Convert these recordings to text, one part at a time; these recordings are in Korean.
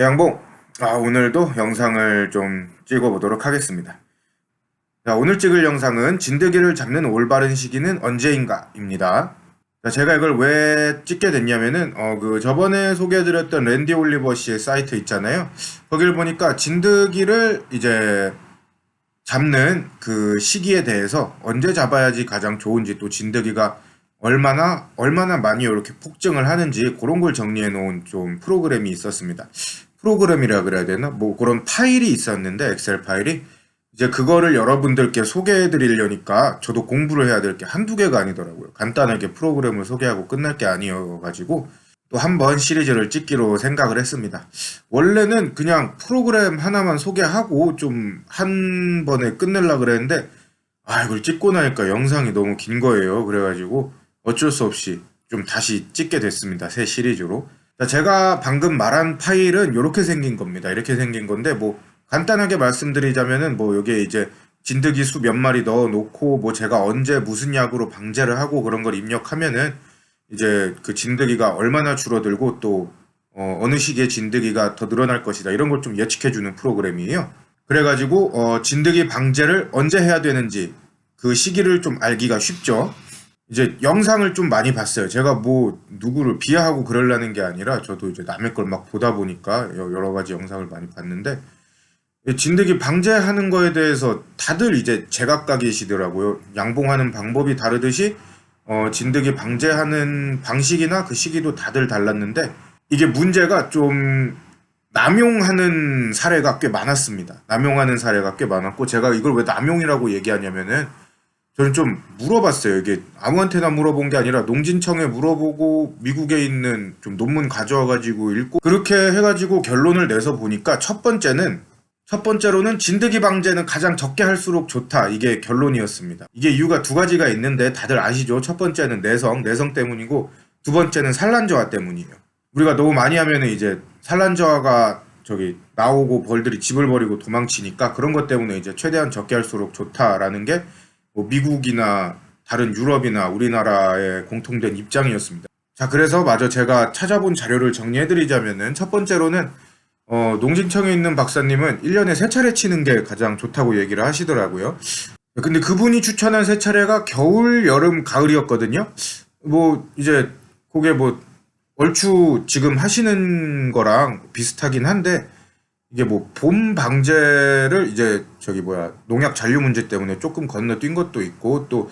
양봉! 오늘도 영상을 좀 찍어보도록 하겠습니다. 자, 오늘 찍을 영상은 진드기를 잡는 올바른 시기는 언제인가 입니다. 자, 제가 이걸 왜 찍게 됐냐면은 저번에 소개해드렸던 랜디 올리버 씨의 사이트 있잖아요. 거길 보니까 진드기를 이제 잡는 그 시기에 대해서 언제 잡아야지 가장 좋은지, 또 진드기가 얼마나 많이 이렇게 폭증을 하는지 그런 걸 정리해 놓은 좀 프로그램이 있었습니다. 프로그램이라 그래야 되나? 뭐 그런 파일이 있었는데, 엑셀 파일이. 이제 그거를 여러분들께 소개해 드리려니까 저도 공부를 해야 될 게 한두 개가 아니더라고요. 간단하게 프로그램을 소개하고 끝날 게 아니어가지고 또 한 번 시리즈를 찍기로 생각을 했습니다. 원래는 그냥 프로그램 하나만 소개하고 좀 한 번에 끝내려고 그랬는데, 이걸 찍고 나니까 영상이 너무 긴 거예요. 그래가지고 어쩔 수 없이 좀 다시 찍게 됐습니다. 새 시리즈로. 자, 제가 방금 말한 파일은 이렇게 생긴 겁니다. 이렇게 생긴 건데, 뭐 간단하게 말씀드리자면은, 뭐 여기에 이제 진드기 수 몇 마리 넣어 놓고, 뭐 제가 언제 무슨 약으로 방제를 하고 그런 걸 입력하면은 이제 그 진드기가 얼마나 줄어들고, 또 어느 시기에 진드기가 더 늘어날 것이다, 이런 걸 좀 예측해주는 프로그램이에요. 그래가지고 진드기 방제를 언제 해야 되는지 그 시기를 좀 알기가 쉽죠. 이제 영상을 좀 많이 봤어요. 제가 뭐 누구를 비하하고 그러려는 게 아니라, 저도 이제 남의 걸 막 보다 보니까 여러 가지 영상을 많이 봤는데, 진드기 방제하는 거에 대해서 다들 이제 제각각이시더라고요. 양봉하는 방법이 다르듯이 진드기 방제하는 방식이나 그 시기도 다들 달랐는데, 이게 문제가 좀 남용하는 사례가 꽤 많았습니다. 남용하는 사례가 꽤 많았고, 제가 이걸 왜 남용이라고 얘기하냐면은, 저는 좀 물어봤어요. 이게 아무한테나 물어본 게 아니라 농진청에 물어보고 미국에 있는 좀 논문 가져와가지고 읽고, 그렇게 해가지고 결론을 내서 보니까 첫 번째로는 진드기 방제는 가장 적게 할수록 좋다, 이게 결론이었습니다. 이게 이유가 두 가지가 있는데 다들 아시죠? 첫 번째는 내성 때문이고, 두 번째는 산란저하 때문이에요. 우리가 너무 많이 하면은 이제 산란저하가 저기 나오고 벌들이 집을 버리고 도망치니까, 그런 것 때문에 이제 최대한 적게 할수록 좋다라는 게 뭐 미국이나 다른 유럽이나 우리나라의 공통된 입장이었습니다. 자, 그래서 마저 제가 찾아본 자료를 정리해드리자면은, 첫 번째로는 농진청에 있는 박사님은 1년에 3차례 치는 게 가장 좋다고 얘기를 하시더라고요. 근데 그분이 추천한 3차례가 겨울, 여름, 가을이었거든요. 뭐 이제 그게 뭐 얼추 지금 하시는 거랑 비슷하긴 한데, 이게 뭐 봄 방제를 이제 농약 잔류 문제 때문에 조금 건너뛴 것도 있고, 또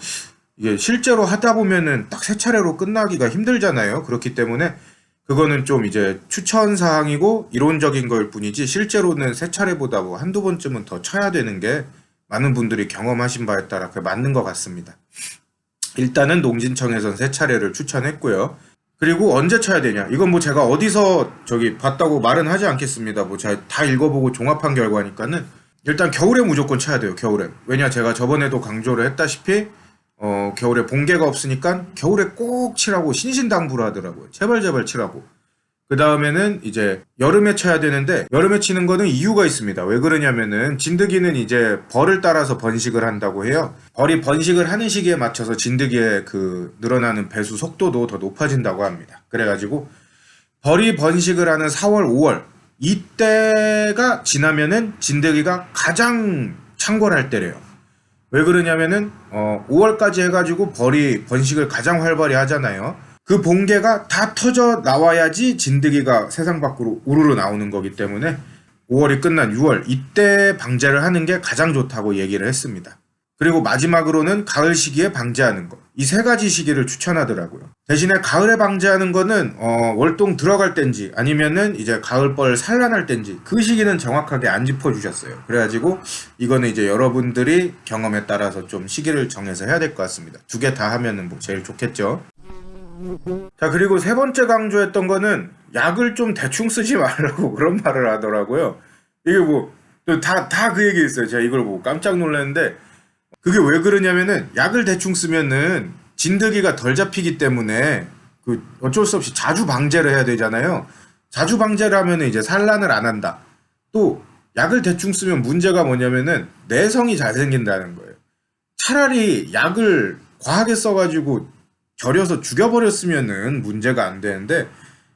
이게 실제로 하다 보면은 딱 3차례로 끝나기가 힘들잖아요. 그렇기 때문에 그거는 좀 이제 추천 사항이고 이론적인 걸 뿐이지, 실제로는 3차례보다 뭐 한두 번쯤은 더 쳐야 되는 게 많은 분들이 경험하신 바에 따라 맞는 것 같습니다. 일단은 농진청에선 3차례를 추천했고요. 그리고 언제 쳐야 되냐? 이건 뭐 제가 어디서 봤다고 말은 하지 않겠습니다. 뭐 제가 다 읽어보고 종합한 결과니까는, 일단 겨울에 무조건 쳐야 돼요. 겨울에. 왜냐, 제가 저번에도 강조를 했다시피 겨울에 번개가 없으니까 겨울에 꼭 치라고 신신당부를 하더라고요. 제발 치라고. 그 다음에는 이제 여름에 쳐야 되는데, 여름에 치는 거는 이유가 있습니다. 왜 그러냐면은, 진드기는 이제 벌을 따라서 번식을 한다고 해요. 벌이 번식을 하는 시기에 맞춰서 진드기의 그 늘어나는 배수 속도도 더 높아진다고 합니다. 그래가지고 벌이 번식을 하는 4월, 5월 이때가 지나면은 진드기가 가장 창궐할 때래요. 왜 그러냐면은 5월까지 해가지고 벌이 번식을 가장 활발히 하잖아요. 그 번개가 다 터져 나와야지 진드기가 세상 밖으로 우르르 나오는 거기 때문에 5월이 끝난 6월 이때 방제를 하는 게 가장 좋다고 얘기를 했습니다. 그리고 마지막으로는 가을 시기에 방제하는 거. 이 세 가지 시기를 추천하더라고요. 대신에 가을에 방제하는 거는 월동 들어갈 땐지 아니면은 이제 가을벌 산란할 땐지, 그 시기는 정확하게 안 짚어주셨어요. 그래가지고 이거는 이제 여러분들이 경험에 따라서 좀 시기를 정해서 해야 될 것 같습니다. 두 개 다 하면은 뭐 제일 좋겠죠. 자, 그리고 세 번째 강조했던 거는 약을 좀 대충 쓰지 말라고 그런 말을 하더라고요. 이게 뭐 다 그 얘기 있어요. 제가 이걸 보고 깜짝 놀랐는데, 그게 왜 그러냐면은, 약을 대충 쓰면은 진드기가 덜 잡히기 때문에 그 어쩔 수 없이 자주 방제를 해야 되잖아요. 자주 방제를 하면은 이제 산란을 안 한다. 또 약을 대충 쓰면 문제가 뭐냐면은 내성이 잘 생긴다는 거예요. 차라리 약을 과하게 써가지고 절여서 죽여버렸으면은 문제가 안 되는데,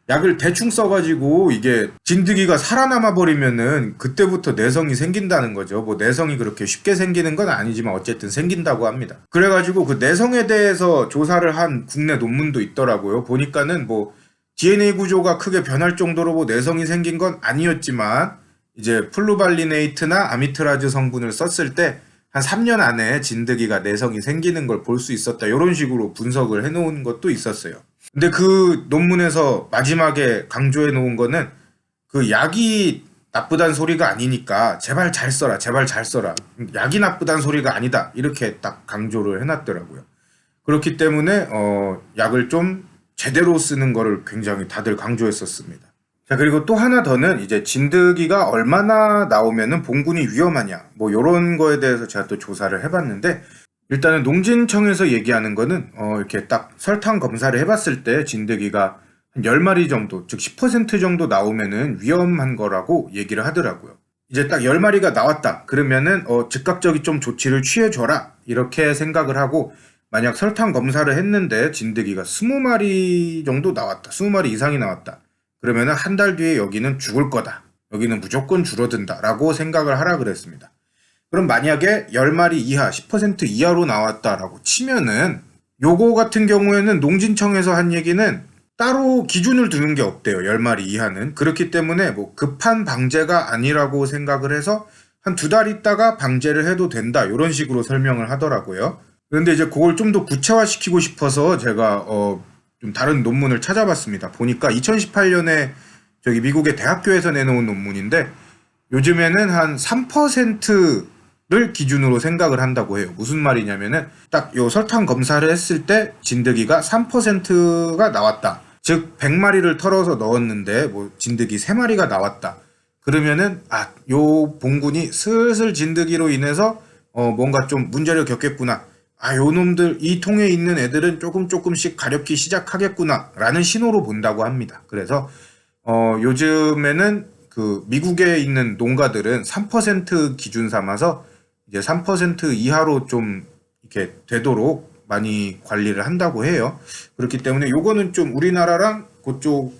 약을 대충 써가지고 이게 진드기가 살아남아 버리면은 그때부터 내성이 생긴다는 거죠. 뭐 내성이 그렇게 쉽게 생기는 건 아니지만 어쨌든 생긴다고 합니다. 그래가지고 그 내성에 대해서 조사를 한 국내 논문도 있더라고요. 보니까는 뭐 DNA 구조가 크게 변할 정도로 뭐 내성이 생긴 건 아니었지만 이제 플루발리네이트나 아미트라즈 성분을 썼을 때 한 3년 안에 진드기가 내성이 생기는 걸 볼 수 있었다. 이런 식으로 분석을 해놓은 것도 있었어요. 근데 그 논문에서 마지막에 강조해 놓은 거는 그 약이 나쁘단 소리가 아니니까 제발 잘 써라, 제발 잘 써라. 약이 나쁘단 소리가 아니다. 이렇게 딱 강조를 해놨더라고요. 그렇기 때문에 약을 좀 제대로 쓰는 거를 굉장히 다들 강조했었습니다. 자, 그리고 또 하나 더는 이제 진드기가 얼마나 나오면은 봉군이 위험하냐, 뭐 요런 거에 대해서 제가 또 조사를 해봤는데, 일단은 농진청에서 얘기하는 거는 이렇게 딱 설탕 검사를 해봤을 때 진드기가 한 10마리 정도, 즉 10% 정도 나오면은 위험한 거라고 얘기를 하더라고요. 이제 딱 10마리가 나왔다. 그러면은 즉각적인 좀 조치를 취해줘라. 이렇게 생각을 하고, 만약 설탕 검사를 했는데 진드기가 20마리 정도 나왔다. 20마리 이상이 나왔다. 그러면은 한 달 뒤에 여기는 죽을 거다. 여기는 무조건 줄어든다. 라고 생각을 하라 그랬습니다. 그럼 만약에 10마리 이하, 10% 이하로 나왔다라고 치면은 요거 같은 경우에는 농진청에서 한 얘기는 따로 기준을 두는 게 없대요. 10마리 이하는. 그렇기 때문에 뭐 급한 방제가 아니라고 생각을 해서 한 2달 있다가 방제를 해도 된다. 이런 식으로 설명을 하더라고요. 그런데 이제 그걸 좀 더 구체화시키고 싶어서 제가 좀 다른 논문을 찾아봤습니다. 보니까 2018년에 저기 미국의 대학교에서 내놓은 논문인데 요즘에는 한 3%를 기준으로 생각을 한다고 해요. 무슨 말이냐면은 딱 요 설탕 검사를 했을 때 진드기가 3%가 나왔다. 즉 100마리를 털어서 넣었는데 뭐 진드기 3마리가 나왔다. 그러면은 요 봉군이 슬슬 진드기로 인해서 뭔가 좀 문제를 겪겠구나. 요 놈들 이 통에 있는 애들은 조금씩 가렵기 시작하겠구나 라는 신호로 본다고 합니다. 그래서 요즘에는 그 미국에 있는 농가들은 3% 기준 삼아서 이제 3% 이하로 좀 이렇게 되도록 많이 관리를 한다고 해요. 그렇기 때문에 요거는 좀 우리나라랑 그쪽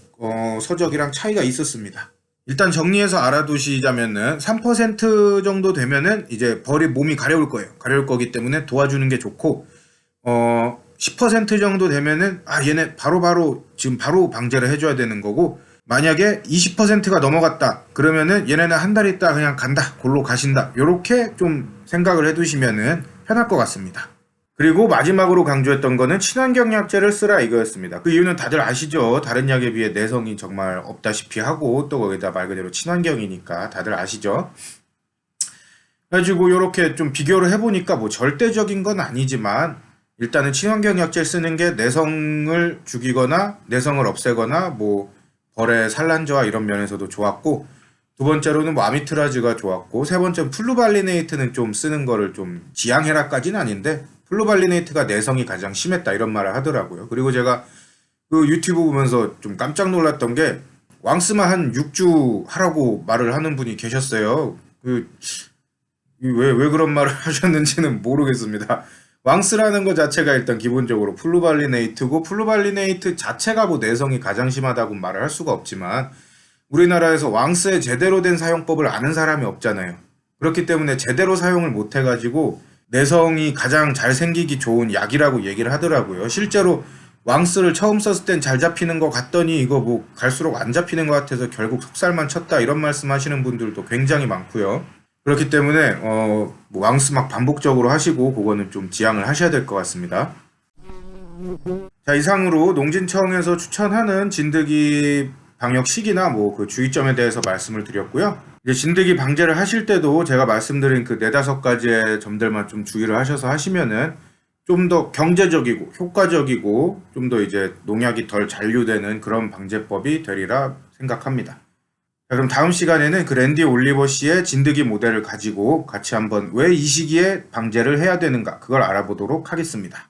서적이랑 차이가 있었습니다. 일단 정리해서 알아두시자면은 3% 정도 되면은 이제 벌이 몸이 가려울 거예요. 가려울 거기 때문에 도와주는 게 좋고 10% 정도 되면은 얘네 바로 지금 바로 방제를 해줘야 되는 거고, 만약에 20%가 넘어갔다 그러면은 얘네는 한 달 있다 그냥 간다, 골로 가신다, 요렇게 좀 생각을 해두시면은 편할 것 같습니다. 그리고 마지막으로 강조했던 거는 친환경 약재를 쓰라 이거였습니다. 그 이유는 다들 아시죠? 다른 약에 비해 내성이 정말 없다시피 하고 또 거기다 말 그대로 친환경이니까 다들 아시죠? 그래가지고 이렇게 좀 비교를 해보니까 뭐 절대적인 건 아니지만 일단은 친환경 약재를 쓰는 게 내성을 죽이거나 내성을 없애거나 뭐 벌의 산란저하 이런 면에서도 좋았고, 두 번째로는 뭐 아미트라즈가 좋았고, 세 번째는 플루발리네이트는 좀 쓰는 거를 좀 지양해라까지는 아닌데 플루발리네이트가 내성이 가장 심했다 이런 말을 하더라고요. 그리고 제가 그 유튜브 보면서 좀 깜짝 놀랐던 게 왕스만 한 6주 하라고 말을 하는 분이 계셨어요. 왜 그런 말을 하셨는지는 모르겠습니다. 왕스라는 것 자체가 일단 기본적으로 플루발리네이트고, 플루발리네이트 자체가 뭐 내성이 가장 심하다고 말을 할 수가 없지만 우리나라에서 왕스의 제대로 된 사용법을 아는 사람이 없잖아요. 그렇기 때문에 제대로 사용을 못 해가지고 내성이 가장 잘 생기기 좋은 약이라고 얘기를 하더라고요. 실제로 왕스를 처음 썼을 땐 잘 잡히는 것 같더니 이거 뭐 갈수록 안 잡히는 것 같아서 결국 속살만 쳤다 이런 말씀 하시는 분들도 굉장히 많고요. 그렇기 때문에 뭐 왕스 막 반복적으로 하시고 그거는 좀 지양을 하셔야 될 것 같습니다. 자, 이상으로 농진청에서 추천하는 진드기 방역 시기나 뭐 그 주의점에 대해서 말씀을 드렸고요. 이제 진드기 방제를 하실 때도 제가 말씀드린 그 4-5가지의 점들만 좀 주의를 하셔서 하시면은 좀 더 경제적이고 효과적이고 좀 더 이제 농약이 덜 잔류되는 그런 방제법이 되리라 생각합니다. 자, 그럼 다음 시간에는 그 랜디 올리버 씨의 진드기 모델을 가지고 같이 한번 왜 이 시기에 방제를 해야 되는가 그걸 알아보도록 하겠습니다.